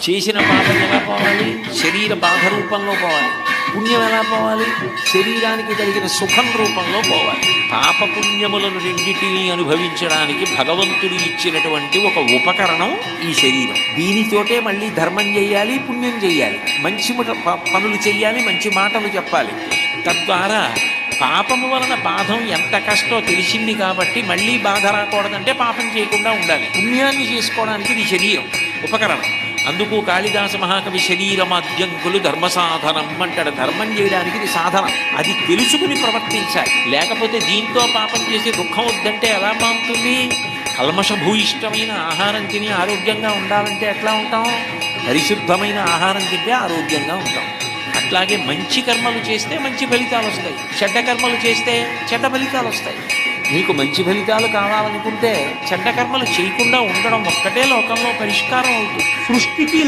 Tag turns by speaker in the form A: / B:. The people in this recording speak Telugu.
A: చేసిన పాపం ఎలా పోవాలి? శరీర బాధ రూపంలో పోవాలి. పుణ్యం ఎలా పోవాలి? శరీరానికి కలిగిన సుఖం రూపంలో పోవాలి. పాపపుణ్యములను రెండింటినీ అనుభవించడానికి భగవంతుడు ఇచ్చినటువంటి ఒక ఉపకరణం ఈ శరీరం. దీనితోటే మళ్ళీ ధర్మం చెయ్యాలి, పుణ్యం చెయ్యాలి, మంచి పనులు చెయ్యాలి, మంచి మాటలు చెప్పాలి. తద్వారా పాపము వలన బాధం ఎంత కష్టో తెలిసింది కాబట్టి మళ్ళీ బాధ రాకూడదంటే పాపం చేయకుండా ఉండాలి. పుణ్యాన్ని చేసుకోవడానికి ఇది శరీరం ఉపకరణం. అందుకు కాళిదాస మహాకవి శరీరమాద్యంకులు ధర్మ సాధనం అంటాడు. ధర్మం చేయడానికి ఇది సాధనం. అది తెలుసుకుని ప్రవర్తించాలి. లేకపోతే దీంతో పాపం చేసి దుఃఖం వద్దంటే ఎలా మారుతుంది? కల్మషభూయిష్టమైన ఆహారం తిని ఆరోగ్యంగా ఉండాలంటే ఎట్లా ఉంటాం? పరిశుద్ధమైన ఆహారం తింటే ఆరోగ్యంగా ఉంటాం. అట్లాగే మంచి కర్మలు చేస్తే మంచి ఫలితాలు వస్తాయి, చెడ్డ కర్మలు చేస్తే చెడ్డ ఫలితాలు వస్తాయి. మీకు మంచి ఫలితాలు కావాలనుకుంటే చెడ్డ కర్మలు చేయకుండా ఉండడం ఒక్కటే లోకంలో పరిష్కారం అవుతుంది. సృష్టికి